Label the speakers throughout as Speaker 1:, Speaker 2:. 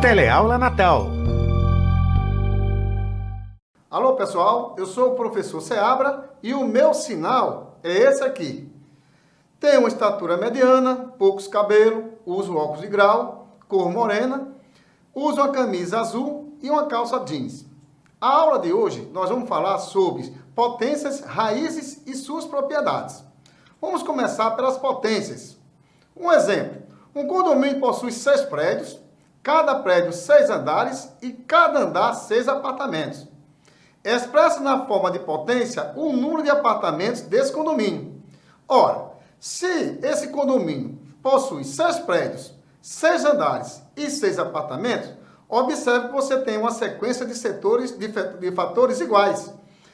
Speaker 1: Teleaula Natal.
Speaker 2: Alô pessoal, eu sou o professor Seabra e o meu sinal é esse aqui. Tenho uma estatura mediana, poucos cabelos, uso óculos de grau, cor morena, uso uma camisa azul e uma calça jeans. A aula de hoje nós vamos falar sobre potências, raízes e suas propriedades. Vamos começar pelas potências. Um exemplo, um condomínio possui 6 prédios, cada prédio 6 andares e cada andar 6 apartamentos. Expressa na forma de potência o número de apartamentos desse condomínio. Ora, se esse condomínio possui 6 prédios, 6 andares e 6 apartamentos, observe que você tem uma sequência de setores de fatores iguais.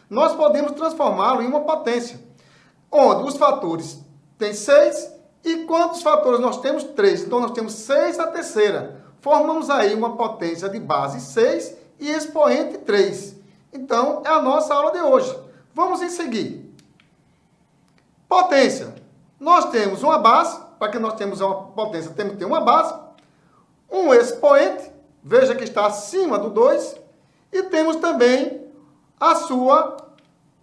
Speaker 2: Nós podemos transformá-lo em uma potência, onde os fatores têm 6 e quantos fatores nós temos? 3. Então, nós temos 6 a terceira. Formamos aí uma potência de base 6 e expoente 3. Então, é a nossa aula de hoje. Vamos em seguir. Potência. Nós temos uma base, para que nós tenhamos uma potência, temos que ter uma base, um expoente, veja que está acima do 2, e temos também a sua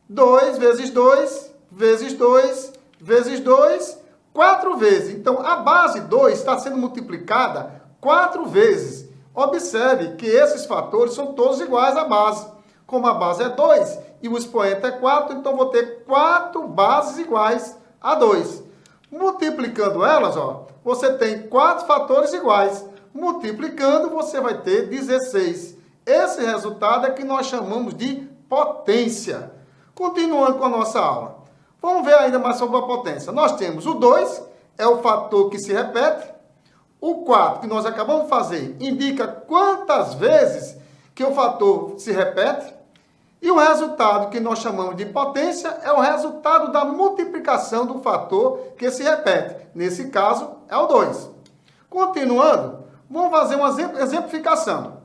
Speaker 2: 2 vezes 2, vezes 2, vezes 2, 4 vezes. Então, a base 2 está sendo multiplicada 4 vezes. Observe que esses fatores são todos iguais à base. Como a base é 2 e o expoente é 4, então vou ter 4 bases iguais a 2. Multiplicando elas, ó, você tem 4 fatores iguais. Multiplicando, você vai ter 16. Esse resultado é que nós chamamos de potência. Continuando com a nossa aula. Vamos ver ainda mais sobre a potência. Nós temos o 2, é o fator que se repete. O 4, que nós acabamos de fazer, indica quantas vezes que o fator se repete. E o resultado que nós chamamos de potência é o resultado da multiplicação do fator que se repete. Nesse caso, é o 2. Continuando, vamos fazer uma exemplificação.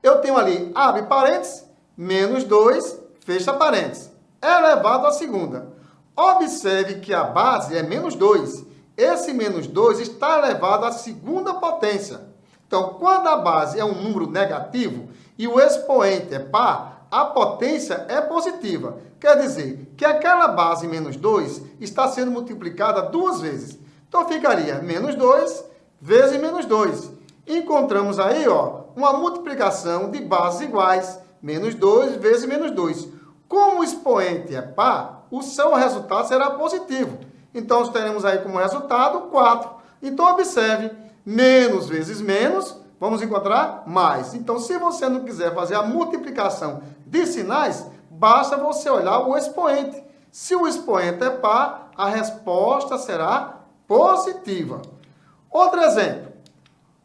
Speaker 2: Eu tenho ali, abre parênteses, menos 2, fecha parênteses. Elevado à segunda. Observe que a base é menos 2. Esse menos 2 está elevado à segunda potência. Então, quando a base é um número negativo e o expoente é par, a potência é positiva. Quer dizer que aquela base menos 2 está sendo multiplicada 2 vezes. Então, ficaria menos 2 vezes menos 2. Encontramos aí, ó, uma multiplicação de bases iguais. Menos 2 vezes menos 2. Como o expoente é par, o seu resultado será positivo. Então, nós teremos aí como resultado 4. Então, observe, menos vezes menos, vamos encontrar mais. Então, se você não quiser fazer a multiplicação de sinais, basta você olhar o expoente. Se o expoente é par, a resposta será positiva. Outro exemplo.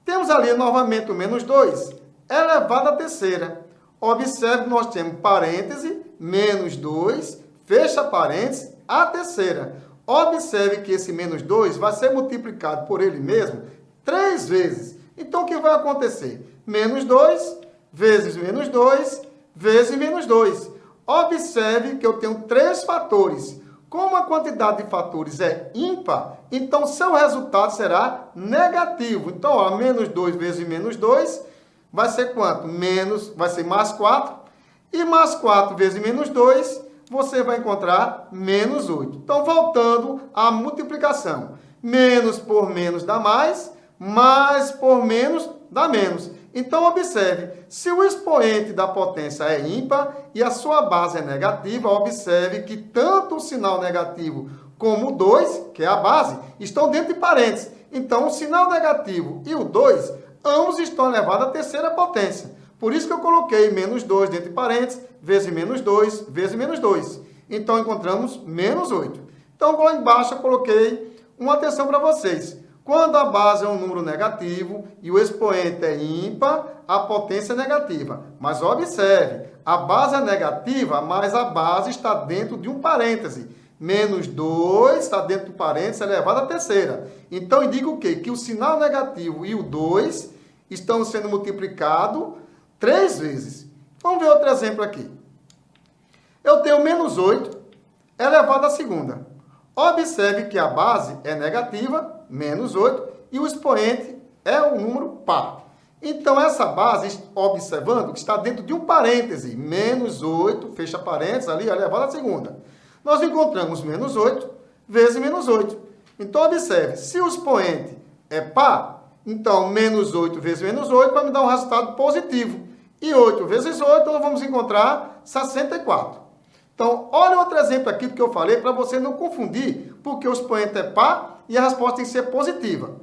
Speaker 2: Temos ali novamente o menos 2, elevado à terceira. Observe que nós temos parêntese, menos 2, fecha parêntese, a terceira. Observe que esse menos 2 vai ser multiplicado por ele mesmo 3 vezes. Então, o que vai acontecer? Menos 2 vezes menos 2 vezes menos 2. Observe que eu tenho 3 fatores. Como a quantidade de fatores é ímpar, então seu resultado será negativo. Então, ó, menos 2 vezes menos 2 vai ser quanto? Vai ser mais 4. E mais 4 vezes menos 2, você vai encontrar menos 8. Então, voltando à multiplicação. Menos por menos dá mais por menos dá menos. Então, observe, se o expoente da potência é ímpar e a sua base é negativa, observe que tanto o sinal negativo como o 2, que é a base, estão dentro de parênteses. Então, o sinal negativo e o 2, ambos estão elevados à terceira potência. Por isso que eu coloquei menos 2 dentro de parênteses, vezes menos 2, vezes menos 2. Então, encontramos menos 8. Então, lá embaixo eu coloquei uma atenção para vocês. Quando a base é um número negativo e o expoente é ímpar, a potência é negativa. Mas observe, a base é negativa, mas a base está dentro de um parêntese. Menos 2 está dentro do parêntese elevado à terceira. Então, indica o quê? Que o sinal negativo e o 2 estão sendo multiplicados 3 vezes. Vamos ver outro exemplo aqui. Eu tenho menos 8 elevado à segunda. Observe que a base é negativa, menos 8, e o expoente é um número par. Então, essa base, observando, que está dentro de um parêntese, menos 8, fecha parênteses ali, elevado à segunda. Nós encontramos menos 8 vezes menos 8. Então, observe, se o expoente é par, então menos 8 vezes menos 8 vai me dar um resultado positivo. E 8 vezes 8, nós vamos encontrar 64. Então, olha outro exemplo aqui do que eu falei, para você não confundir, porque o expoente é par e a resposta tem que ser positiva.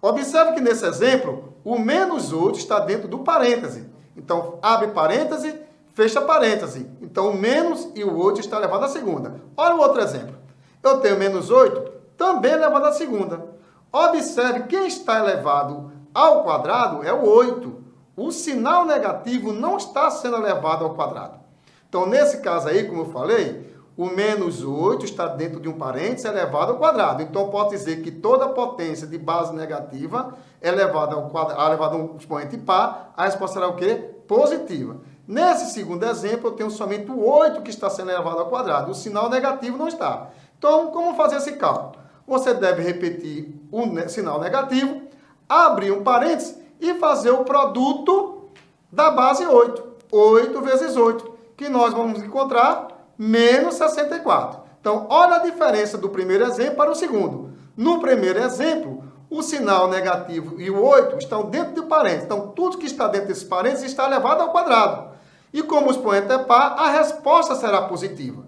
Speaker 2: Observe que nesse exemplo, o menos 8 está dentro do parêntese. Então, abre parêntese, fecha parêntese. Então, o menos e o 8 está elevado à segunda. Olha o outro exemplo. Eu tenho menos 8, também elevado à segunda. Observe, quem está elevado ao quadrado é o 8. O sinal negativo não está sendo elevado ao quadrado. Então, nesse caso aí, como eu falei, o menos 8 está dentro de um parênteses elevado ao quadrado. Então, eu posso dizer que toda potência de base negativa é elevada ao quadrado, elevada a um expoente par, a resposta será o quê? Positiva. Nesse segundo exemplo, eu tenho somente o 8 que está sendo elevado ao quadrado. O sinal negativo não está. Então, como fazer esse cálculo? Você deve repetir o sinal negativo, abrir um parênteses e fazer o produto da base 8. 8 vezes 8, que nós vamos encontrar menos 64. Então, olha a diferença do primeiro exemplo para o segundo. No primeiro exemplo, o sinal negativo e o 8 estão dentro do parênteses. Então, tudo que está dentro desse parênteses está elevado ao quadrado. E como o expoente é par, a resposta será positiva.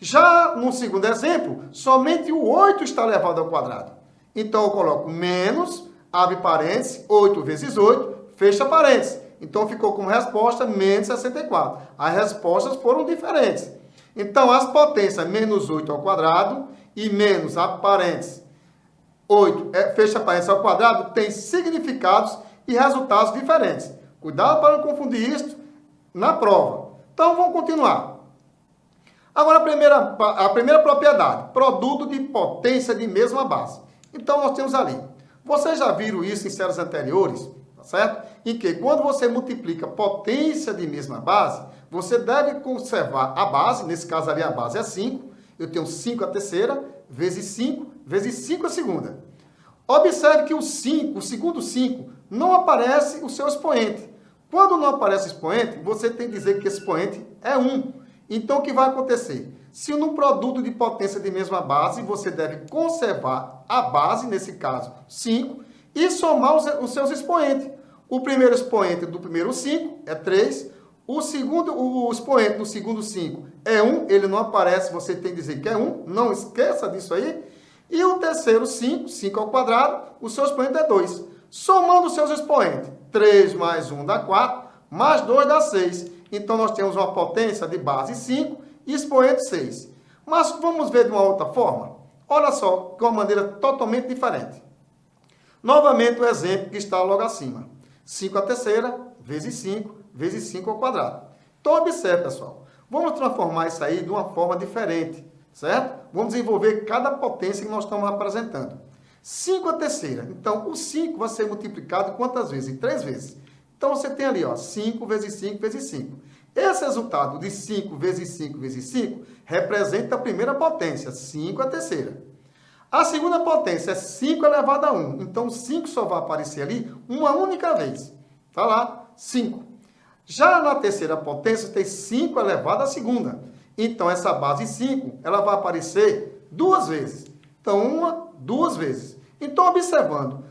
Speaker 2: Já no segundo exemplo, somente o 8 está elevado ao quadrado. Então, eu coloco menos, abre parênteses, 8 vezes 8, fecha parênteses. Então, ficou como resposta menos 64. As respostas foram diferentes. Então, as potências menos 8 ao quadrado e menos, abre parênteses, 8, fecha parênteses ao quadrado, têm significados e resultados diferentes. Cuidado para não confundir isso na prova. Então, vamos continuar. Agora, a primeira propriedade, produto de potência de mesma base. Então, nós temos ali. Vocês já viram isso em séries anteriores, tá certo? Em que, quando você multiplica potência de mesma base, você deve conservar a base, nesse caso ali a base é 5, eu tenho 5 a terceira, vezes 5 a segunda. Observe que o segundo 5, não aparece o seu expoente. Quando não aparece o expoente, você tem que dizer que esse expoente é 1. Então, o que vai acontecer? Se no produto de potência de mesma base, você deve conservar a base, nesse caso 5, e somar os seus expoentes. O primeiro expoente do primeiro 5 é 3, o expoente do segundo 5 é 1, ele não aparece, você tem que dizer que é 1, não esqueça disso aí. E o terceiro 5, 5 ao quadrado, o seu expoente é 2. Somando os seus expoentes, 3 mais 1 dá 4, mais 2 dá 6. Então, nós temos uma potência de base 5 e expoente 6. Mas vamos ver de uma outra forma? Olha só, de uma maneira totalmente diferente. Novamente, o exemplo que está logo acima. 5 a terceira, vezes 5 ao quadrado. Então, observe, pessoal. Vamos transformar isso aí de uma forma diferente, certo? Vamos desenvolver cada potência que nós estamos apresentando. 5 a terceira. Então, o 5 vai ser multiplicado quantas vezes? 3 vezes. Então, você tem ali, ó, 5 vezes 5 vezes 5. Esse resultado de 5 vezes 5 vezes 5 representa a primeira potência, 5 a terceira. A segunda potência é 5 elevado a 1. Então, o 5 só vai aparecer ali uma única vez. Está lá, 5. Já na terceira potência, tem 5 elevado à segunda. Então, essa base 5, ela vai aparecer 2 vezes. Então, 2 vezes. Então, observando,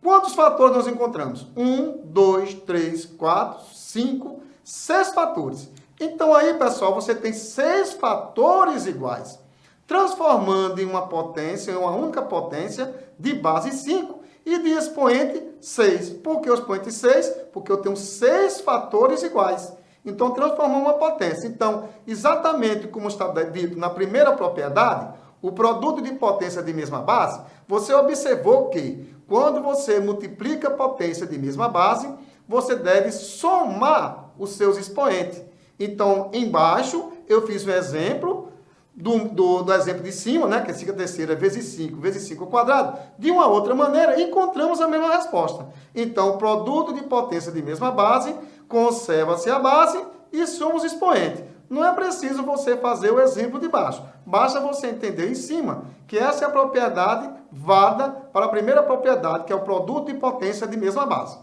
Speaker 2: quantos fatores nós encontramos? 1, 2, 3, 4, 5, 6 fatores. Então, aí, pessoal, você tem 6 fatores iguais, transformando em uma potência, em uma única potência de base 5 e de expoente 6. Por que o expoente 6? Porque eu tenho 6 fatores iguais. Então, transformou uma potência. Então, exatamente como está dito na primeira propriedade, o produto de potência de mesma base, você observou que quando você multiplica a potência de mesma base, você deve somar os seus expoentes. Então, embaixo, eu fiz um exemplo do exemplo de cima, né, que é 5 a terceira vezes 5 ao quadrado. De uma outra maneira, encontramos a mesma resposta. Então, o produto de potência de mesma base, conserva-se a base e soma os expoentes. Não é preciso você fazer o exemplo de baixo. Basta você entender em cima que essa é a propriedade válida para a primeira propriedade, que é o produto de potência de mesma base.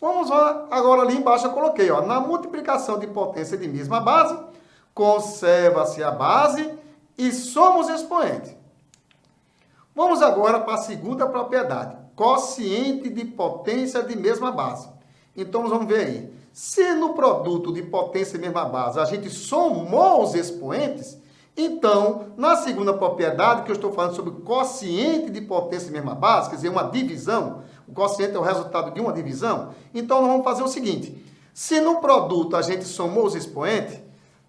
Speaker 2: Vamos lá, agora ali embaixo eu coloquei, ó, na multiplicação de potência de mesma base, conserva-se a base e somos expoente. Vamos agora para a segunda propriedade, quociente de potência de mesma base. Então, vamos ver aí. Se no produto de potência de mesma base a gente somou os expoentes, então, na segunda propriedade, que eu estou falando sobre quociente de potência de mesma base, quer dizer, uma divisão, o quociente é o resultado de uma divisão, então nós vamos fazer o seguinte, se no produto a gente somou os expoentes,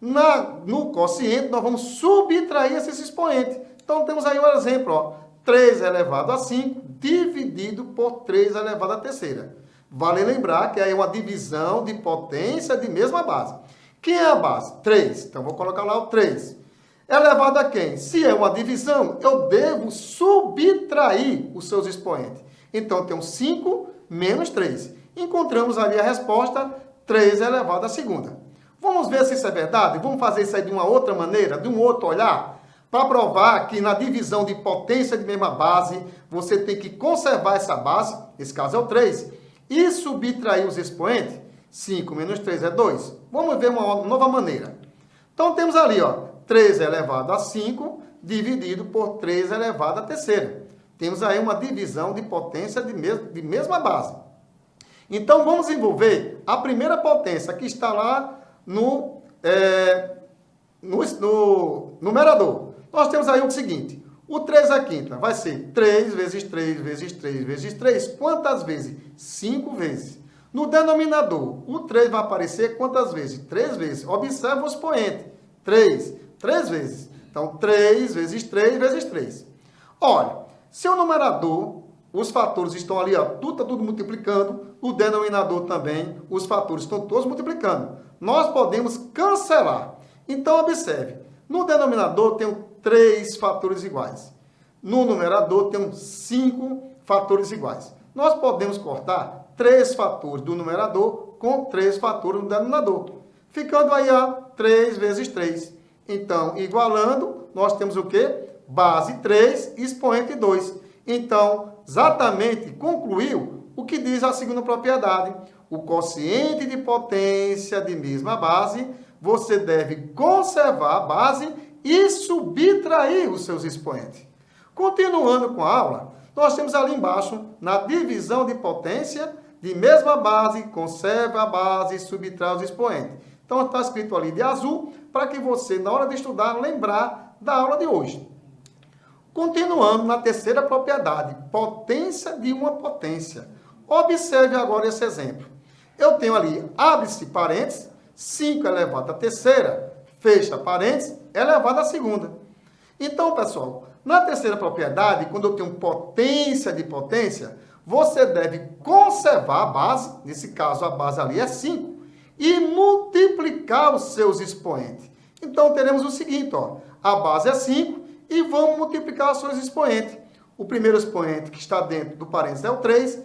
Speaker 2: no quociente nós vamos subtrair esses expoentes. Então, temos aí um exemplo, ó, 3 elevado a 5 dividido por 3 elevado a terceira. Vale lembrar que aí é uma divisão de potência de mesma base. Quem é a base? 3. Então, vou colocar lá o 3. Elevado a quem? Se é uma divisão, eu devo subtrair os seus expoentes. Então, eu tenho 5 menos 3. Encontramos ali a resposta, 3 elevado à segunda. Vamos ver se isso é verdade? Vamos fazer isso aí de uma outra maneira, de um outro olhar? Para provar que na divisão de potência de mesma base, você tem que conservar essa base, esse caso é o 3, e subtrair os expoentes. 5 menos 3 é 2. Vamos ver uma nova maneira. Então, temos ali, ó, 3 elevado a 5 dividido por 3 elevado à terceira. Temos aí uma divisão de potência de mesma base. Então, vamos desenvolver a primeira potência que está lá no numerador. Nós temos aí o seguinte, o 3 à quinta vai ser 3 vezes 3 vezes 3 vezes 3. Quantas vezes? 5 vezes. No denominador, o 3 vai aparecer quantas vezes? 3 vezes. Observa o expoente. 3 vezes. Então, 3 vezes 3 vezes 3. Olha, se o numerador, os fatores estão ali, ó, tudo multiplicando, o denominador também, os fatores estão todos multiplicando. Nós podemos cancelar. Então, observe, no denominador tem 3 fatores iguais. No numerador tem 5 fatores iguais. Nós podemos cortar 3 fatores do numerador com 3 fatores do denominador. Ficando aí, ó, 3 vezes 3. Então, igualando, nós temos o quê? Base 3, expoente 2. Então, exatamente concluiu o que diz a segunda propriedade. O quociente de potência de mesma base, você deve conservar a base e subtrair os seus expoentes. Continuando com a aula, nós temos ali embaixo, na divisão de potência de mesma base, conserva a base e subtrai os expoentes. Então, está escrito ali de azul, para que você, na hora de estudar, lembrar da aula de hoje. Continuando na terceira propriedade, potência de uma potência. Observe agora esse exemplo. Eu tenho ali, abre-se parênteses, 5 elevado à terceira, fecha parênteses, elevado à segunda. Então, pessoal, na terceira propriedade, quando eu tenho potência de potência, você deve conservar a base, nesse caso a base ali é 5, e multiplicar os seus expoentes. Então, teremos o seguinte, ó, a base é 5 e vamos multiplicar os seus expoentes. O primeiro expoente que está dentro do parênteses é o 3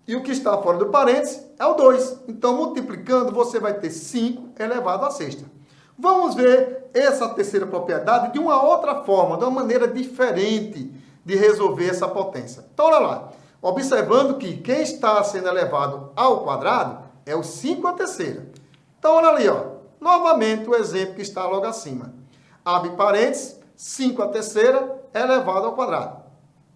Speaker 2: e o que está fora do parênteses é o 2. Então, multiplicando, você vai ter 5 elevado à sexta. Vamos ver essa terceira propriedade de uma outra forma, de uma maneira diferente de resolver essa potência. Então, olha lá. Observando que quem está sendo elevado ao quadrado é o 5 à terceira. Então, olha ali, ó. Novamente, o exemplo que está logo acima. Abre parênteses, 5 à terceira é elevado ao quadrado.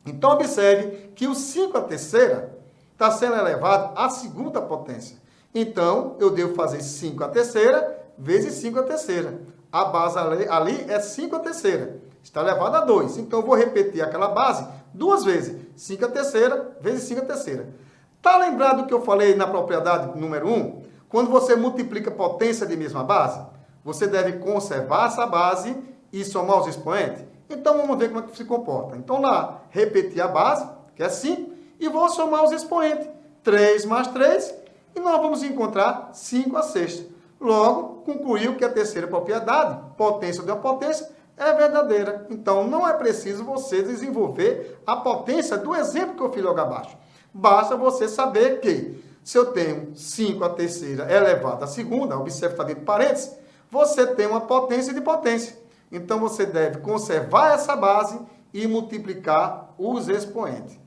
Speaker 2: Então, observe que o 5 à terceira está sendo elevado à segunda potência. Então, eu devo fazer 5 à terceira vezes 5 à terceira. A base ali é 5 à terceira. Está elevado a 2. Então, eu vou repetir aquela base 2 vezes. 5 à terceira vezes 5 à terceira. Está lembrado do que eu falei na propriedade número 1? Quando você multiplica potência de mesma base, você deve conservar essa base e somar os expoentes. Então, vamos ver como é que se comporta. Então, lá, repetir a base, que é 5, e vou somar os expoentes. 3 mais 3, e nós vamos encontrar 5 à sexta. Logo, concluiu que a terceira propriedade, potência de uma potência, é verdadeira. Então, não é preciso você desenvolver a potência do exemplo que eu fiz logo abaixo. Basta você saber que, se eu tenho 5 à terceira elevado à segunda, observe que está dentro de parênteses, você tem uma potência de potência. Então, você deve conservar essa base e multiplicar os expoentes.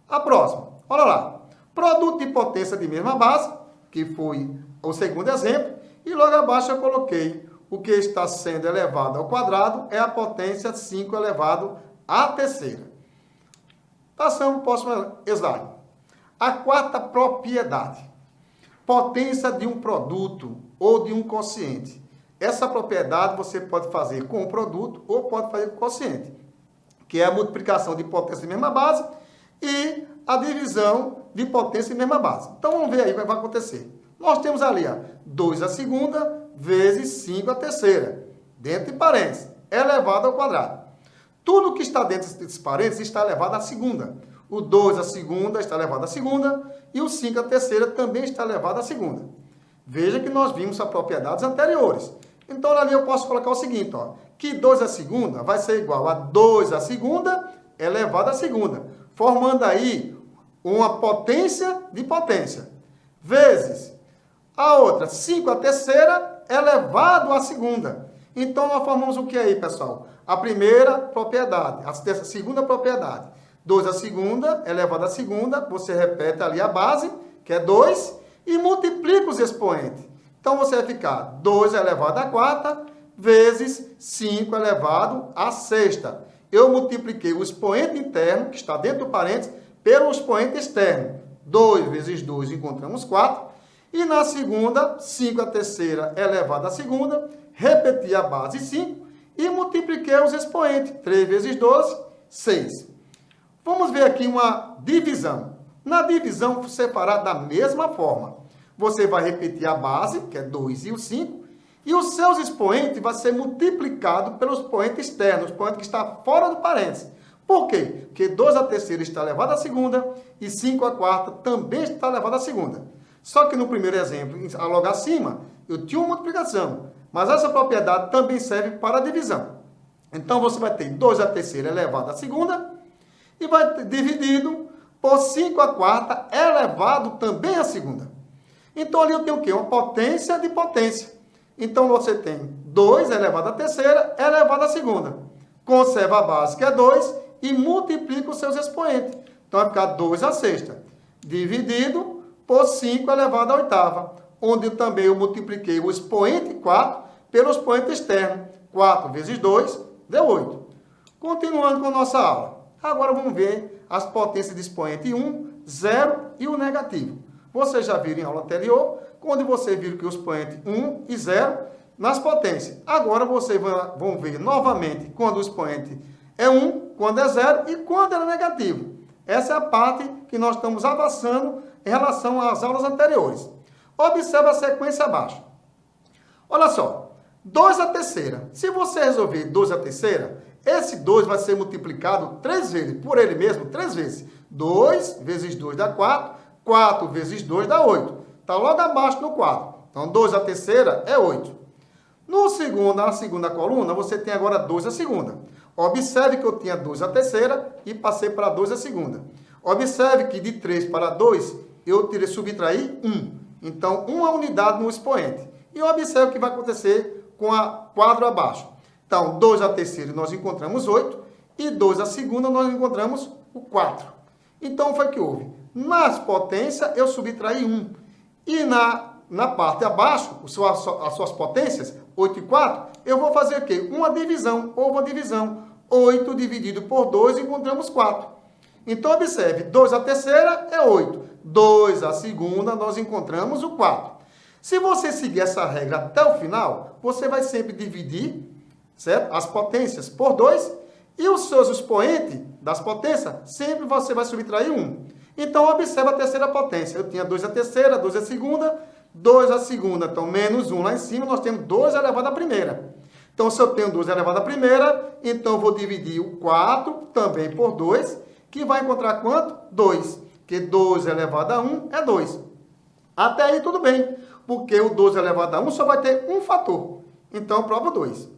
Speaker 2: A próxima, olha lá. Produto de potência de mesma base, que foi o segundo exemplo, e logo abaixo eu coloquei o que está sendo elevado ao quadrado é a potência 5 elevado à terceira. Passamos para o próximo slide. A quarta propriedade. Potência de um produto ou de um quociente. Essa propriedade você pode fazer com o produto ou pode fazer com o quociente, que é a multiplicação de potência de mesma base e a divisão de potência de mesma base. Então, vamos ver aí o que vai acontecer. Nós temos ali, 2 à segunda vezes 5 à terceira, dentro de parênteses, elevado ao quadrado. Tudo que está dentro desses parênteses está elevado à segunda. O 2 à segunda está elevado à segunda e o 5 à terceira também está elevado à segunda. Veja que nós vimos as propriedades anteriores. Então, ali eu posso colocar o seguinte, que 2 à segunda vai ser igual a 2 à segunda elevado à segunda, formando aí uma potência de potência, vezes a outra, 5 à terceira elevado à segunda. Então, nós formamos o que aí, pessoal? A primeira propriedade, a segunda propriedade. 2 à segunda elevado à segunda, você repete ali a base, que é 2, e multiplica os expoentes. Então, você vai ficar 2 elevado à quarta vezes 5 elevado à sexta. Eu multipliquei o expoente interno, que está dentro do parênteses, pelo expoente externo. 2 vezes 2, encontramos 4. E na segunda, 5 à terceira elevado à segunda, repeti a base 5 e multipliquei os expoentes. 3 vezes 12, 6. Vamos ver aqui uma divisão. Na divisão, você fará da mesma forma. Você vai repetir a base, que é 2 e o 5, e os seus expoentes vão ser multiplicados pelo expoente externo, o expoente que está fora do parênteses. Por quê? Porque 2 à terceira está elevado à segunda e 5 à quarta também está elevado à segunda. Só que no primeiro exemplo, logo acima, eu tinha uma multiplicação, mas essa propriedade também serve para a divisão. Então, você vai ter 2 à terceira elevado à segunda e vai ter dividido por 5 à quarta elevado também à segunda. Então, ali eu tenho o quê? Uma potência de potência. Então, você tem 2 elevado à terceira elevado à segunda. Conserva a base, que é 2, e multiplica os seus expoentes. Então, vai ficar 2 à sexta, dividido por 5 elevado à oitava, onde eu também multipliquei o expoente 4 pelo expoente externo. 4 vezes 2 deu 8. Continuando com a nossa aula. Agora vamos ver as potências de expoente 1, 0 e o negativo. Vocês já viram em aula anterior, quando você viu que o expoente 1 e 0 nas potências. Agora vocês vão ver novamente quando o expoente é 1, quando é 0 e quando é negativo. Essa é a parte que nós estamos avançando em relação às aulas anteriores. Observe a sequência abaixo. Olha só, 2 à terceira. Se você resolver 2 à terceira, esse 2 vai ser multiplicado 3 vezes, por ele mesmo, 3 vezes. 2 vezes 2 dá 4, 4 vezes 2 dá 8. Está logo abaixo no quadro. Então, 2 à terceira é 8. Na segunda coluna, você tem agora 2 à segunda. Observe que eu tinha 2 à terceira e passei para 2 à segunda. Observe que de 3 para 2, eu subtraí 1. Então, uma unidade no expoente. E observe o que vai acontecer com a quadro abaixo. Então, 2 à terceira nós encontramos 8 e 2 à segunda nós encontramos o 4. Então, foi o que houve. Nas potências, eu subtraí 1. E na parte abaixo, as suas potências, 8 e 4, eu vou fazer o quê? Uma divisão. 8 dividido por 2, encontramos 4. Então, observe, 2 à terceira é 8. 2 à segunda, nós encontramos o 4. Se você seguir essa regra até o final, você vai sempre dividir, certo? As potências por 2 e os seus expoentes das potências, sempre você vai subtrair 1. Então, observe a terceira potência. Eu tinha 2 à terceira, 2 à segunda, 2 à segunda. Então, menos 1 lá em cima, nós temos 2 elevado à primeira. Então, se eu tenho 2 elevado à primeira, então eu vou dividir o 4 também por 2, que vai encontrar quanto? 2. Porque 2 elevado a 1 é 2. Até aí tudo bem, porque o 2 elevado a 1 só vai ter um fator. Então, eu provo 2.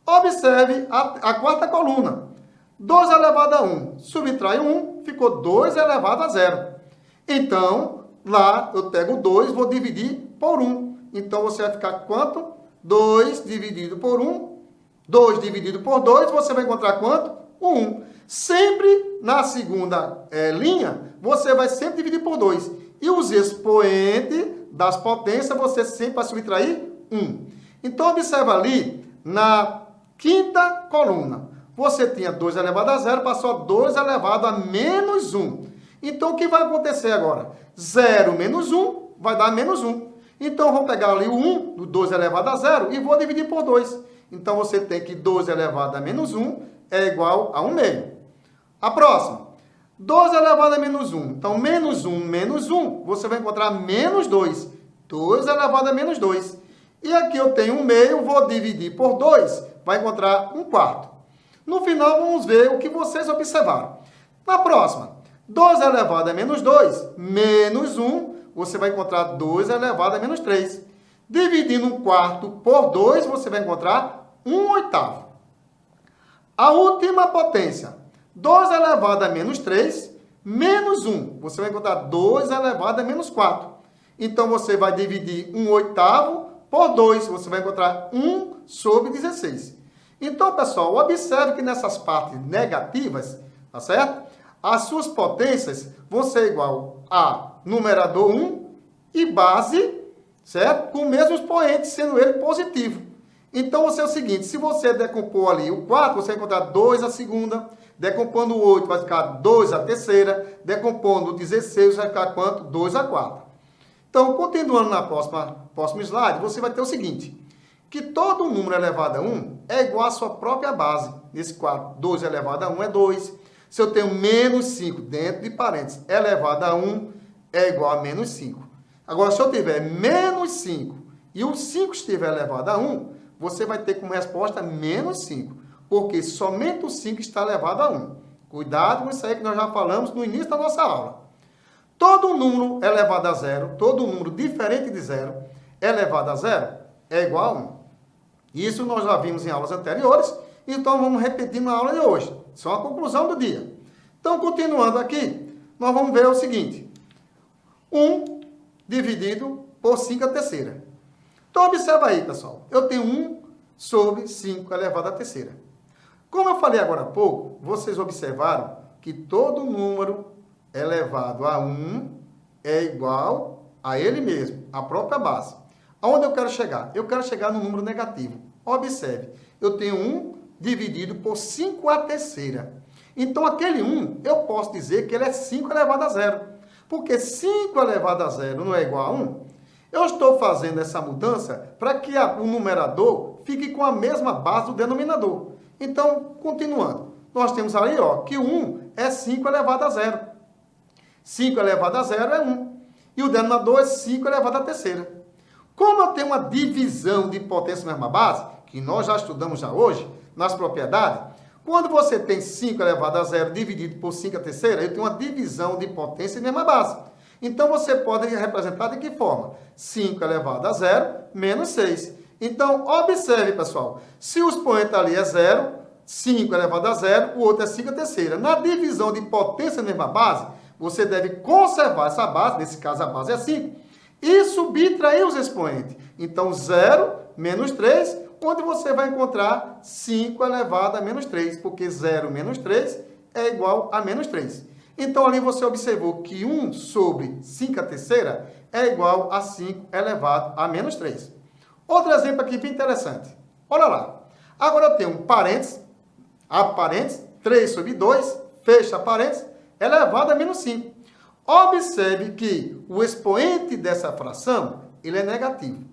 Speaker 2: Observe a quarta coluna. 2 elevado a 1, subtrai 1, ficou 2 elevado a 0. Então, lá eu pego 2, vou dividir por 1. Então, você vai ficar quanto? 2 dividido por 1. 2 dividido por 2, você vai encontrar quanto? 1. Sempre na segunda linha, você vai sempre dividir por 2. E os expoentes das potências, você sempre vai subtrair 1. Então, observa ali, na quinta coluna, você tinha 2 elevado a 0, passou a 2 elevado a menos 1. Então, o que vai acontecer agora? 0 menos 1 vai dar menos 1. Então, eu vou pegar ali o 1, do 2 elevado a 0, e vou dividir por 2. Então, você tem que 2 elevado a menos 1 é igual a 1 meio. A próxima, 2 elevado a menos 1. Então, menos 1, você vai encontrar menos 2. 2 elevado a menos 2. E aqui eu tenho 1 meio, vou dividir por 2, vai encontrar 1 quarto. No final, vamos ver o que vocês observaram. Na próxima, 2 elevado a menos 2, menos 1, você vai encontrar 2 elevado a menos 3. Dividindo 1 quarto por 2, você vai encontrar 1 oitavo. A última potência, 2 elevado a menos 3, menos 1. Você vai encontrar 2 elevado a menos 4. Então, você vai dividir 1 oitavo por 2. Você vai encontrar 1 sobre 16. Então, pessoal, observe que nessas partes negativas, tá certo? As suas potências vão ser igual a numerador 1 e base, certo? Com o mesmo expoente, sendo ele positivo. Então, você é o seguinte, se você decompor ali o 4, você vai encontrar 2 a segunda, decompondo o 8 vai ficar 2 a terceira, decompondo o 16 vai ficar quanto? 2 a 4. Então, continuando na próxima slide, você vai ter o seguinte, que todo número elevado a 1 é igual à sua própria base. Nesse quadro, 2 elevado a 1 é 2. Se eu tenho menos 5 dentro de parênteses, elevado a 1 é igual a menos 5. Agora, se eu tiver menos 5 e o 5 estiver elevado a 1, você vai ter como resposta menos 5, porque somente o 5 está elevado a 1. Cuidado com isso aí que nós já falamos no início da nossa aula. Todo número elevado a 0, todo número diferente de 0, elevado a 0, é igual a 1. Isso nós já vimos em aulas anteriores, então vamos repetir na aula de hoje. Isso é uma conclusão do dia. Então, continuando aqui, nós vamos ver o seguinte. 1 dividido por 5 a terceira. Então, observa aí, pessoal. Eu tenho 1 sobre 5 elevado à terceira. Como eu falei agora há pouco, vocês observaram que todo número elevado a 1 é igual a ele mesmo, a própria base. Aonde eu quero chegar? Eu quero chegar no número negativo. Observe, eu tenho 1 dividido por 5 à terceira. Então, aquele 1, eu posso dizer que ele é 5 elevado a 0. Porque 5 elevado a 0 não é igual a 1. Eu estou fazendo essa mudança para que o numerador fique com a mesma base do denominador. Então, continuando. Nós temos aí ó, que o 1 é 5 elevado a 0. 5 elevado a 0 é 1. E o denominador é 5 elevado à terceira. Como eu tenho uma divisão de potência na mesma base, que nós já estudamos já hoje, nas propriedades, quando você tem 5 elevado a 0 dividido por 5 à terceira, eu tenho uma divisão de potência na mesma base. Então, você pode representar de que forma? 5 elevado a 0 menos 6. Então, observe, pessoal, se o expoente ali é 0, 5 elevado a 0, o outro é 5 à terceira. Na divisão de potência na mesma base, você deve conservar essa base, nesse caso a base é 5, e subtrair os expoentes. Então, 0 menos 3, onde você vai encontrar 5 elevado a menos 3, porque 0 menos 3 é igual a menos 3. Então, ali você observou que 1 sobre 5 à terceira é igual a 5 elevado a menos 3. Outro exemplo aqui bem interessante. Olha lá. Agora eu tenho um parênteses, abre parênteses, 3 sobre 2, fecha parênteses, elevado a menos 5. Observe que o expoente dessa fração, ele é negativo.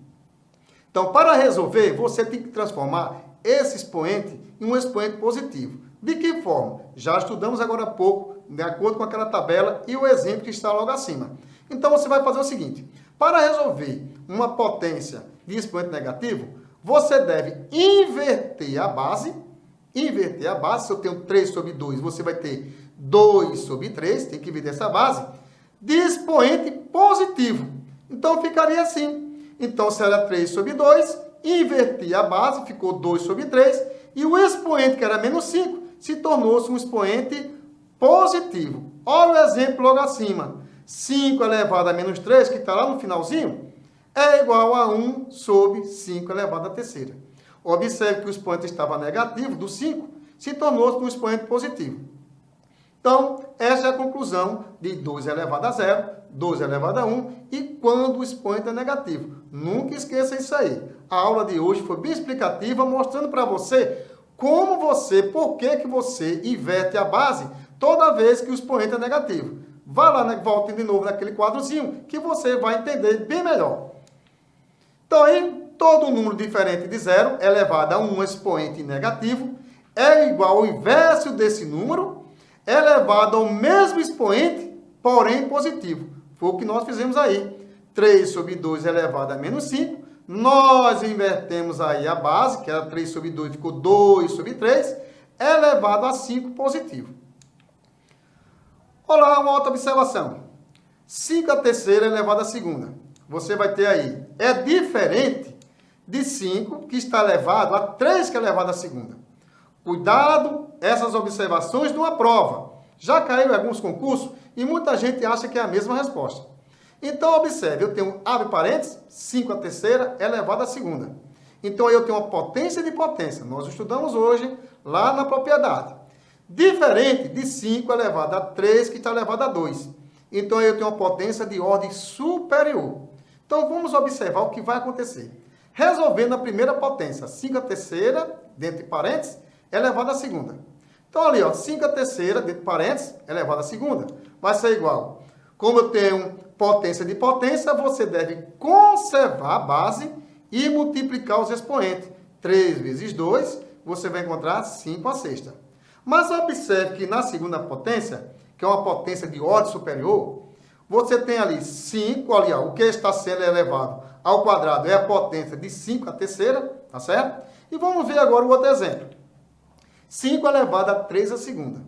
Speaker 2: Então, para resolver, você tem que transformar esse expoente em um expoente positivo. De que forma? Já estudamos agora há pouco, de acordo com aquela tabela e o exemplo que está logo acima. Então, você vai fazer o seguinte. Para resolver uma potência de expoente negativo, você deve inverter a base. Inverter a base, se eu tenho 3 sobre 2, você vai ter 2 sobre 3, tem que inverter essa base, de expoente positivo. Então, ficaria assim. Então, se era 3 sobre 2, inverti a base, ficou 2 sobre 3, e o expoente, que era menos 5, se tornou-se um expoente positivo. Olha o exemplo logo acima. 5 elevado a menos 3, que está lá no finalzinho, é igual a 1 sobre 5 elevado à terceira. Observe que o expoente estava negativo, do 5, se tornou-se um expoente positivo. Então, essa é a conclusão de 2 elevado a 0, 2 elevado a 1 e quando o expoente é negativo. Nunca esqueça isso aí. A aula de hoje foi bem explicativa, mostrando para você por que você inverte a base toda vez que o expoente é negativo. Vá lá, volte de novo naquele quadrozinho que você vai entender bem melhor. Então, aí, todo número diferente de 0 elevado a um expoente negativo é igual ao inverso desse número elevado ao mesmo expoente, porém positivo. Foi o que nós fizemos aí. 3 sobre 2 elevado a menos 5. Nós invertemos aí a base, que era 3 sobre 2, ficou 2 sobre 3, elevado a 5 positivo. Olá, uma outra observação. 5 a terceira elevado a segunda. Você vai ter aí, é diferente de 5 que está elevado a 3 que é elevado a segunda. Cuidado, essas observações de uma prova. Já caiu em alguns concursos e muita gente acha que é a mesma resposta. Então, observe, eu tenho, abre parênteses, 5 a terceira elevado a segunda. Então, aí eu tenho uma potência de potência. Nós estudamos hoje lá na propriedade. Diferente de 5 elevado a 3, que está elevado a 2. Então, aí eu tenho uma potência de ordem superior. Então, vamos observar o que vai acontecer. Resolvendo a primeira potência, 5 a terceira, dentro de parênteses, elevado a segunda. Então, ali, ó, 5 a terceira, dentro de parênteses, elevado a segunda, vai ser igual. Como eu tenho potência de potência, você deve conservar a base e multiplicar os expoentes. 3 vezes 2, você vai encontrar 5 a sexta. Mas observe que na segunda potência, que é uma potência de ordem superior, você tem ali 5, ali, ó, o que está sendo elevado ao quadrado é a potência de 5 a terceira, tá certo? E vamos ver agora o outro exemplo. 5 elevado a 3 a segunda.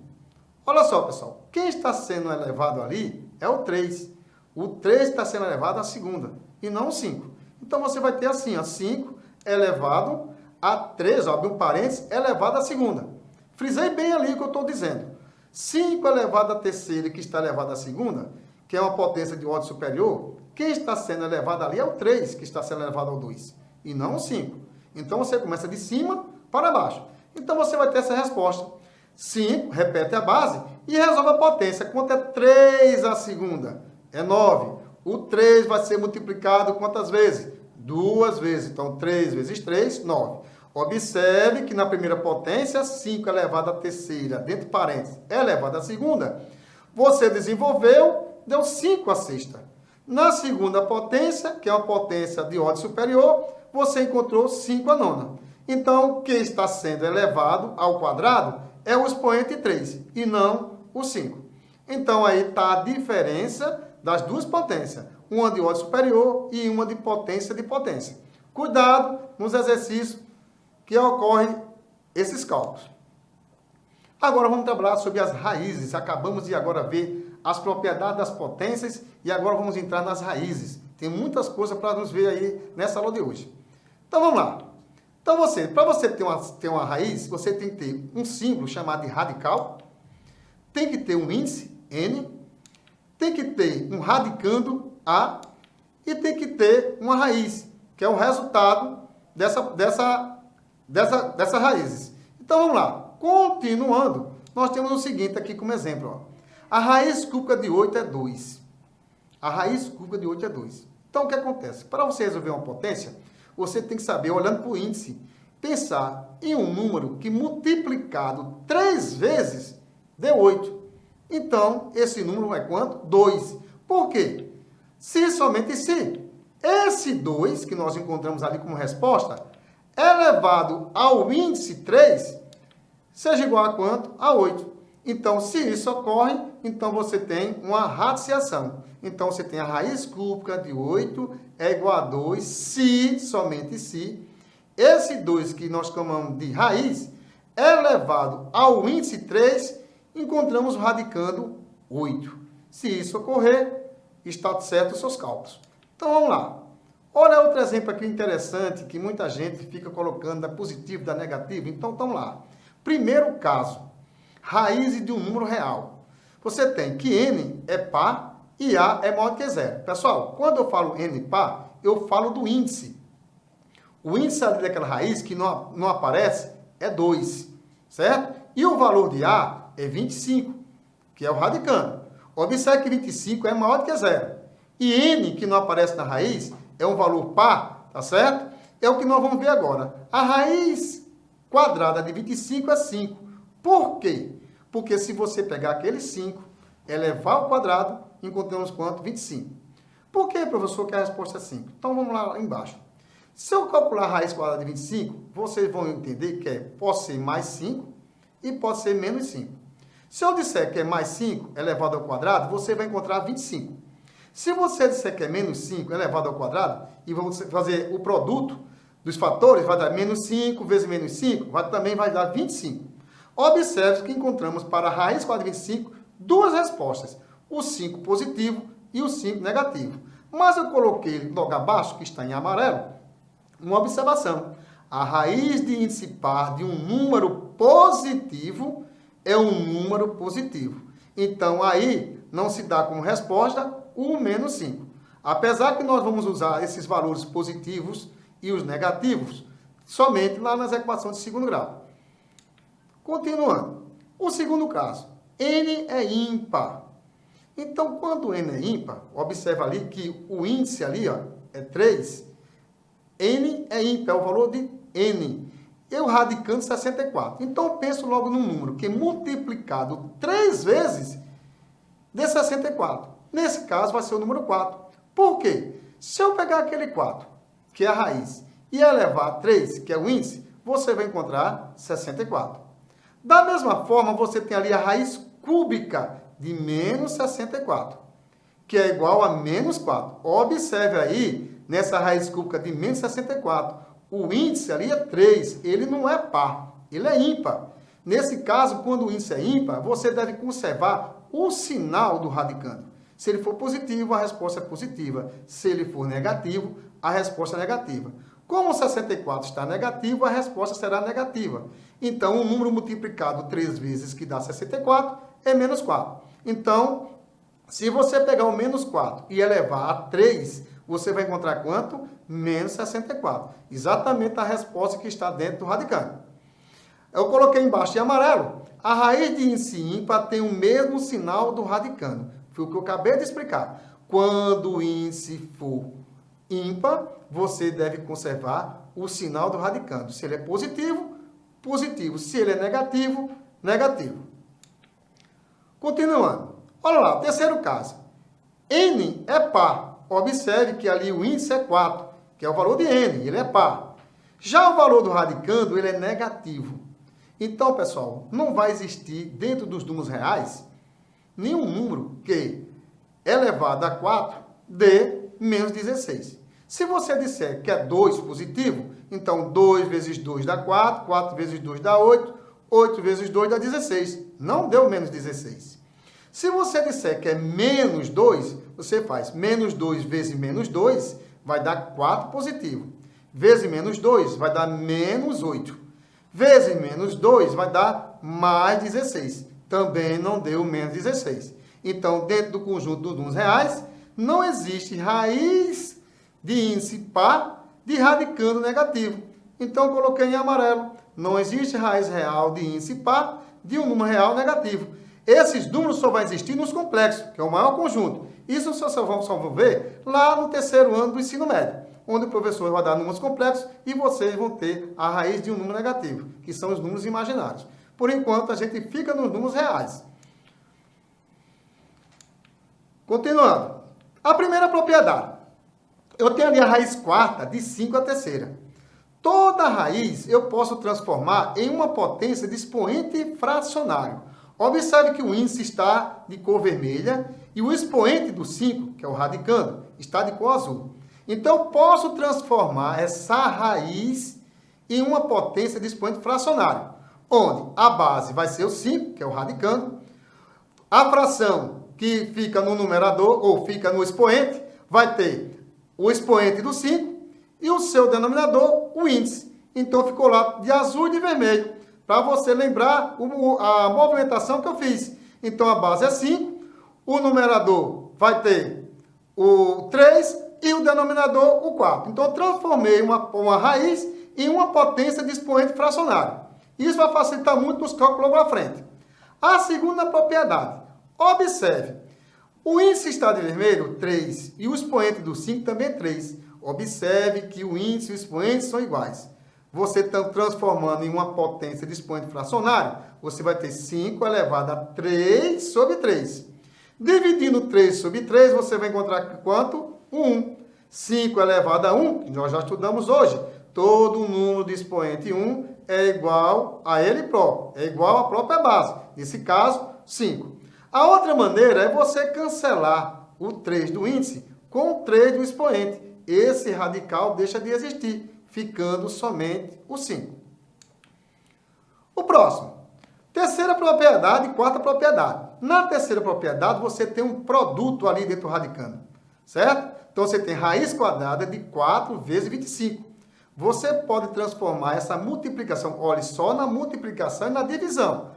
Speaker 2: Olha só, pessoal, quem está sendo elevado ali é o 3. O 3 está sendo elevado à segunda, e não o 5. Então, você vai ter assim, ó, 5 elevado a 3, ó, abre um parênteses, elevado à segunda. Frisei bem ali o que eu estou dizendo. 5 elevado à terceira, que está elevado à segunda, que é uma potência de ordem superior, quem está sendo elevado ali é o 3, que está sendo elevado ao 2, e não o 5. Então, você começa de cima para baixo. Então, você vai ter essa resposta. 5, repete a base e resolve a potência. Quanto é 3 à segunda? É 9. O 3 vai ser multiplicado quantas vezes? 2 vezes. Então, 3 vezes 3, 9. Observe que na primeira potência, 5 elevado à terceira, dentro de parênteses, elevado à segunda, você desenvolveu, deu 5 à sexta. Na segunda potência, que é uma potência de ordem superior, você encontrou 5 à nona. Então, o que está sendo elevado ao quadrado é o expoente 3 e não o 5. Então, aí está a diferença das duas potências. Uma de ordem superior e uma de potência de potência. Cuidado nos exercícios que ocorrem esses cálculos. Agora vamos trabalhar sobre as raízes. Acabamos de agora ver as propriedades das potências e agora vamos entrar nas raízes. Tem muitas coisas para nos ver aí nessa aula de hoje. Então, vamos lá. Então, para você ter uma raiz, você tem que ter um símbolo chamado de radical, tem que ter um índice, N, tem que ter um radicando, A, e tem que ter uma raiz, que é o resultado dessas raízes. Então, vamos lá. Continuando, nós temos o seguinte aqui como exemplo. Ó. A raiz cúbica de 8 é 2. A raiz cúbica de 8 é 2. Então, o que acontece? Para você resolver uma potência, você tem que saber, olhando para o índice, pensar em um número que multiplicado 3 vezes deu 8. Então, esse número é quanto? 2. Por quê? Se somente se esse 2, que nós encontramos ali como resposta, elevado ao índice 3, seja igual a quanto? A 8. Então, se isso ocorre, então você tem uma radiciação. Então, você tem a raiz cúbica de 8 é igual a 2, se, somente se, esse 2 que nós chamamos de raiz, elevado ao índice 3, encontramos radicando 8. Se isso ocorrer, está certo os seus cálculos. Então, vamos lá. Olha outro exemplo aqui interessante, que muita gente fica colocando da positivo, da negativo. Então, vamos lá. Primeiro caso, raiz de um número real. Você tem que n é par e a é maior que zero. Pessoal, quando eu falo n par, eu falo do índice. O índice ali daquela raiz que não aparece é 2, certo? E o valor de a é 25. que é o radicando. Observe que 25 é maior do que zero. E n, que não aparece na raiz, é um valor par, tá certo? É o que nós vamos ver agora. A raiz quadrada de 25 é 5. Por quê? Porque se você pegar aquele 5, elevar ao quadrado, encontramos quanto? 25. Por que, professor, que a resposta é 5? Então, vamos lá embaixo. Se eu calcular a raiz quadrada de 25, vocês vão entender que pode ser mais 5 e pode ser menos 5. Se eu disser que é mais 5 elevado ao quadrado, você vai encontrar 25. Se você disser que é menos 5 elevado ao quadrado, e vamos fazer o produto dos fatores, vai dar menos 5 vezes menos 5, também vai dar 25. Observe que encontramos para a raiz quadrada de 25 duas respostas, o 5 positivo e o 5 negativo. Mas eu coloquei logo abaixo, que está em amarelo, uma observação. A raiz de índice par de um número positivo é um número positivo. Então, aí não se dá como resposta o menos 5. Apesar que nós vamos usar esses valores positivos e os negativos somente lá nas equações de segundo grau. Continuando. O segundo caso. N é ímpar. Então, quando N é ímpar, observa ali que o índice ali é 3. N é ímpar, é o valor de N. Eu radicando 64. Então, eu penso logo num número que é multiplicado 3 vezes de 64. Nesse caso, vai ser o número 4. Por quê? Se eu pegar aquele 4, que é a raiz, e elevar a 3, que é o índice, você vai encontrar 64. Da mesma forma, você tem ali a raiz cúbica de menos 64, que é igual a menos 4. Observe aí, nessa raiz cúbica de menos 64, o índice ali é 3, ele não é par, ele é ímpar. Nesse caso, quando o índice é ímpar, você deve conservar o sinal do radicando. Se ele for positivo, a resposta é positiva. Se ele for negativo, a resposta é negativa. Como o 64 está negativo, a resposta será negativa. Então, o número multiplicado 3 vezes, que dá 64, é menos 4. Então, se você pegar o menos 4 e elevar a 3, você vai encontrar quanto? Menos 64. Exatamente a resposta que está dentro do radicando. Eu coloquei embaixo em amarelo. A raiz de índice ímpar tem o mesmo sinal do radicando. Foi o que eu acabei de explicar. Quando o índice for ímpar, você deve conservar o sinal do radicando. Se ele é positivo, positivo. Se ele é negativo, negativo. Continuando. Olha lá, terceiro caso. N é par. Observe que ali o índice é 4, que é o valor de N, ele é par. Já o valor do radicando, ele é negativo. Então, pessoal, não vai existir dentro dos números reais nenhum número que elevado a 4 dê menos 16. Se você disser que é 2 positivo, então 2 vezes 2 dá 4, 4 vezes 2 dá 8, 8 vezes 2 dá 16. Não deu menos 16. Se você disser que é menos 2, você faz menos 2 vezes menos 2, vai dar 4 positivo. Vezes menos 2 vai dar menos 8. Vezes menos 2 vai dar mais 16. Também não deu menos 16. Então, dentro do conjunto dos números reais, não existe raiz de índice par de radicando negativo. Então, coloquei em amarelo. Não existe raiz real de índice par de um número real negativo. Esses números só vão existir nos complexos, que é o maior conjunto. Isso só vão ver lá no terceiro ano do ensino médio, onde o professor vai dar números complexos e vocês vão ter a raiz de um número negativo, que são os números imaginários. Por enquanto, a gente fica nos números reais. Continuando. A primeira propriedade. Eu tenho ali a raiz quarta de 5 à terceira. Toda raiz eu posso transformar em uma potência de expoente fracionário. Observe que o índice está de cor vermelha e o expoente do 5, que é o radicando, está de cor azul. Então, eu posso transformar essa raiz em uma potência de expoente fracionário, onde a base vai ser o 5, que é o radicando, a fração que fica no numerador, ou fica no expoente, vai ter o expoente do 5 e o seu denominador, o índice. Então, ficou lá de azul e de vermelho, para você lembrar a movimentação que eu fiz. Então, a base é 5, o numerador vai ter o 3 e o denominador o 4. Então, eu transformei uma raiz em uma potência de expoente fracionário. Isso vai facilitar muito os cálculos logo à frente. A segunda propriedade. Observe, o índice está de vermelho, 3, e o expoente do 5 também é 3. Observe que o índice e o expoente são iguais. Você está transformando em uma potência de expoente fracionário, você vai ter 5 elevado a 3 sobre 3. Dividindo 3 sobre 3, você vai encontrar quanto? 1. 5 elevado a 1, que nós já estudamos hoje. Todo número de expoente 1 é igual a ele próprio, é igual à própria base. Nesse caso, 5. A outra maneira é você cancelar o 3 do índice com o 3 do expoente. Esse radical deixa de existir, ficando somente o 5. O próximo. Terceira propriedade e quarta propriedade. Na terceira propriedade, você tem um produto ali dentro do radicando, certo? Então, você tem raiz quadrada de 4 vezes 25. Você pode transformar essa multiplicação, olhe só na multiplicação e na divisão.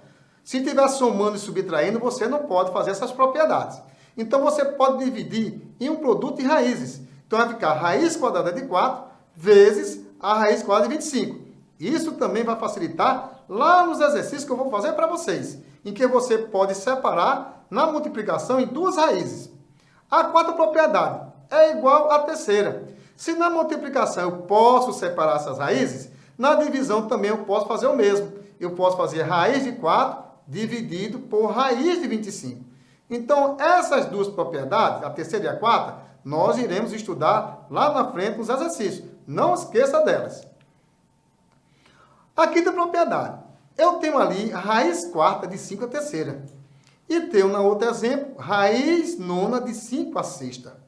Speaker 2: Se estiver somando e subtraindo, você não pode fazer essas propriedades. Então, você pode dividir em um produto de raízes. Então, vai ficar raiz quadrada de 4 vezes a raiz quadrada de 25. Isso também vai facilitar lá nos exercícios que eu vou fazer para vocês, em que você pode separar na multiplicação em duas raízes. A quarta propriedade é igual à terceira. Se na multiplicação eu posso separar essas raízes, na divisão também eu posso fazer o mesmo. Eu posso fazer raiz de 4 dividido por raiz de 25. Então, essas duas propriedades, a terceira e a quarta, nós iremos estudar lá na frente nos exercícios. Não esqueça delas. A quinta propriedade. Eu tenho ali a raiz quarta de 5 a terceira. E tenho, no outro exemplo, raiz nona de 5 a sexta.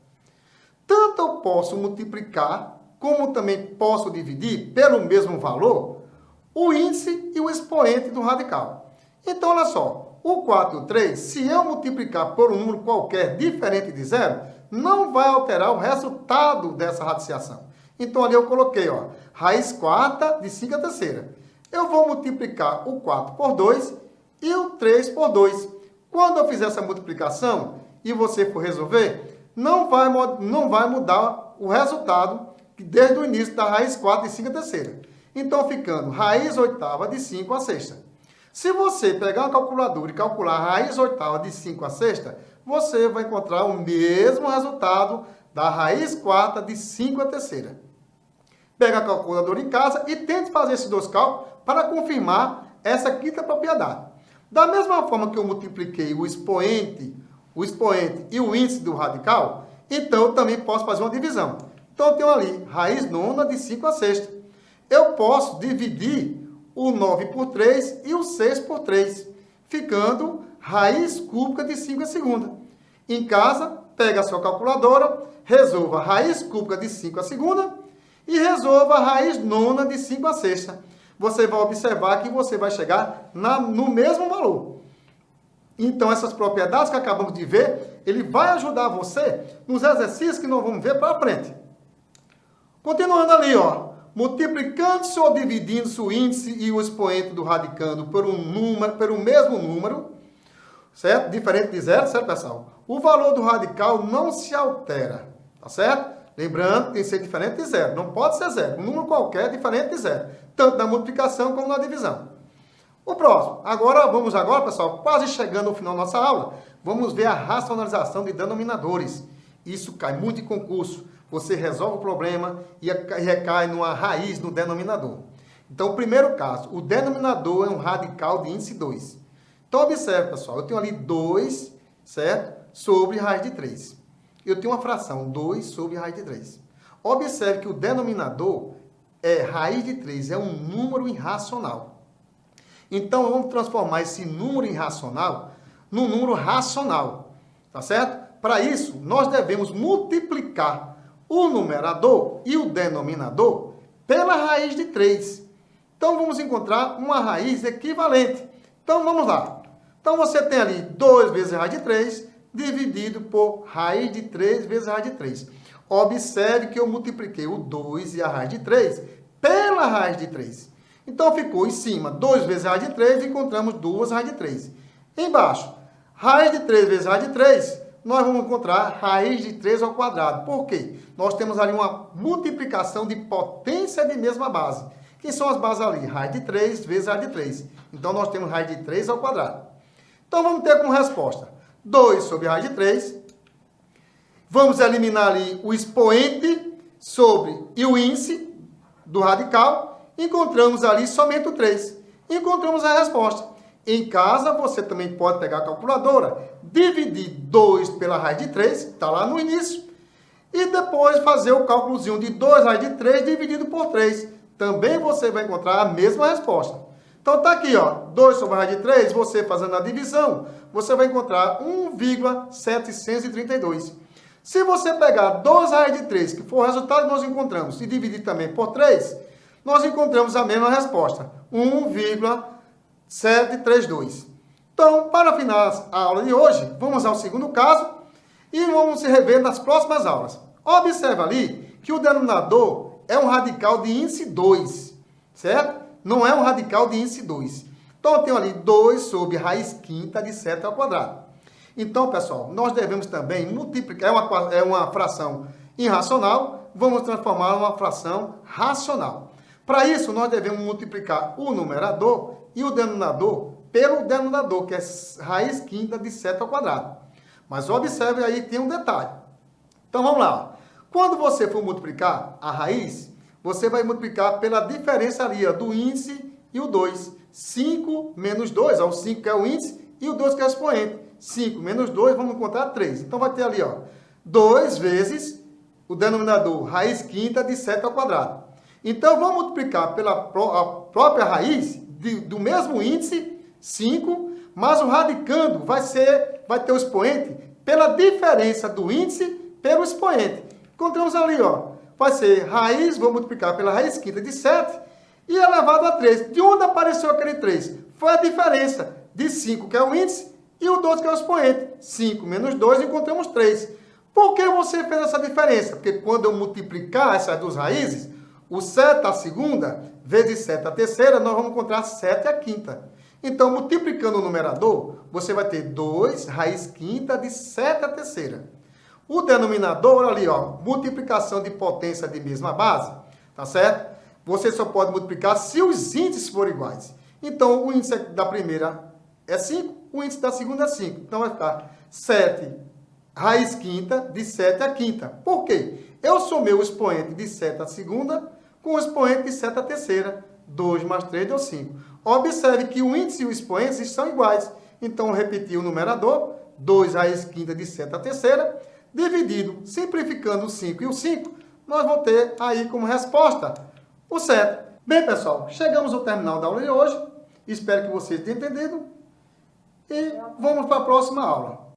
Speaker 2: Tanto eu posso multiplicar, como também posso dividir pelo mesmo valor, o índice e o expoente do radical. Então, olha só, o 4 e o 3, se eu multiplicar por um número qualquer diferente de zero, não vai alterar o resultado dessa radiciação. Então, ali eu coloquei, ó, raiz quarta de 5 a terceira. Eu vou multiplicar o 4 por 2 e o 3 por 2. Quando eu fizer essa multiplicação e você for resolver, não vai mudar o resultado desde o início da raiz 4 de 5 a terceira. Então, ficando raiz oitava de 5 a sexta. Se você pegar uma calculadora e calcular a raiz oitava de 5 a sexta, você vai encontrar o mesmo resultado da raiz quarta de 5 a terceira. Pega a calculadora em casa e tente fazer esses dois cálculos para confirmar essa quinta propriedade. Da mesma forma que eu multipliquei o expoente e o índice do radical, então eu também posso fazer uma divisão. Então eu tenho ali raiz nona de 5 a sexta. Eu posso dividir o 9 por 3 e o 6 por 3, ficando raiz cúbica de 5 a segunda. Em casa, pega a sua calculadora, resolva a raiz cúbica de 5 a segunda e resolva a raiz nona de 5 a sexta. Você vai observar que você vai chegar no mesmo valor. Então, essas propriedades que acabamos de ver, ele vai ajudar você nos exercícios que nós vamos ver para frente. Continuando ali, ó, multiplicando-se ou dividindo-se o índice e o expoente do radicando pelo mesmo número, certo? Diferente de zero, certo, pessoal? O valor do radical não se altera, tá certo? Lembrando que tem que ser diferente de zero, não pode ser zero. Um número qualquer é diferente de zero, tanto na multiplicação como na divisão. O próximo. Vamos agora, pessoal, quase chegando ao final da nossa aula, vamos ver a racionalização de denominadores. Isso cai muito em concurso. Você resolve o problema e recai numa raiz no denominador. Então, o primeiro caso, o denominador é um radical de índice 2. Então, observe, pessoal, eu tenho ali 2, certo? Sobre raiz de 3. Eu tenho uma fração, 2 sobre raiz de 3. Observe que o denominador raiz de 3, é um número irracional. Então, vamos transformar esse número irracional num número racional, tá certo? Para isso, nós devemos multiplicar o numerador e o denominador pela raiz de 3. Então, vamos encontrar uma raiz equivalente. Então, vamos lá. Então, você tem ali 2 vezes raiz de 3, dividido por raiz de 3 vezes raiz de 3. Observe que eu multipliquei o 2 e a raiz de 3 pela raiz de 3. Então, ficou em cima 2 vezes raiz de 3 e encontramos 2 raiz de 3. Embaixo, raiz de 3 vezes raiz de 3, nós vamos encontrar raiz de 3 ao quadrado. Por quê? Nós temos ali uma multiplicação de potência de mesma base. Quem são as bases ali? Raiz de 3 vezes raiz de 3. Então, nós temos raiz de 3 ao quadrado. Então, vamos ter como resposta 2 sobre raiz de 3. Vamos eliminar ali o expoente e o índice do radical. Encontramos ali somente o 3. Encontramos a resposta. Em casa, você também pode pegar a calculadora, dividir 2 pela raiz de 3, está lá no início, e depois fazer o cálculozinho de 2 raiz de 3 dividido por 3. Também você vai encontrar a mesma resposta. Então, está aqui, ó, 2 sobre a raiz de 3, você fazendo a divisão, você vai encontrar 1,732. Se você pegar 2 raiz de 3, que foi o resultado que nós encontramos, e dividir também por 3, nós encontramos a mesma resposta, 1,732. Então, para finalizar a aula de hoje, vamos ao segundo caso e vamos se rever nas próximas aulas. Observe ali que o denominador é um radical de índice 2, certo? Não é um radical de índice 2. Então, eu tenho ali 2 sobre raiz quinta de 7 ao quadrado. Então, pessoal, nós devemos também multiplicar, é uma fração irracional, vamos transformá-la em uma fração racional. Para isso, nós devemos multiplicar o numerador e o denominador pelo denominador, que é raiz quinta de 7 ao quadrado. Mas observe aí, tem um detalhe. Então, vamos lá. Quando você for multiplicar a raiz, você vai multiplicar pela diferença ali, ó, do índice e o 2. 5 menos 2, ó, o 5 que é o índice e o 2 que é o expoente. 5 menos 2, vamos encontrar 3. Então, vai ter ali, ó, 2 vezes o denominador raiz quinta de 7 ao quadrado. Então, vamos multiplicar pela própria raiz do mesmo índice, 5, mas o radicando vai ter o expoente pela diferença do índice pelo expoente. Encontramos ali, ó, vai ser raiz, vou multiplicar pela raiz quinta de 7 e elevado a 3. De onde apareceu aquele 3? Foi a diferença de 5, que é o índice, e o 2, que é o expoente. 5 menos 2, encontramos 3. Por que você fez essa diferença? Porque quando eu multiplicar essas duas raízes, o 7 à segunda vezes 7 à terceira, nós vamos encontrar 7 à quinta. Então, multiplicando o numerador, você vai ter 2 raiz quinta de 7 à terceira. O denominador ali, ó, multiplicação de potência de mesma base, tá certo? Você só pode multiplicar se os índices forem iguais. Então, o índice da primeira é 5, o índice da segunda é 5. Então, vai ficar 7 raiz quinta de 7 à quinta. Por quê? Eu somei o expoente de 7 à segunda com o expoente de 7 à terceira. 2 mais 3 deu 5. Observe que o índice e o expoente são iguais. Então, repetir o numerador, 2 raiz quinta de 7 à terceira, dividido, simplificando o 5 e o 5, nós vamos ter aí como resposta o 7. Bem, pessoal, chegamos ao terminal da aula de hoje. Espero que vocês tenham entendido. E vamos para a próxima aula.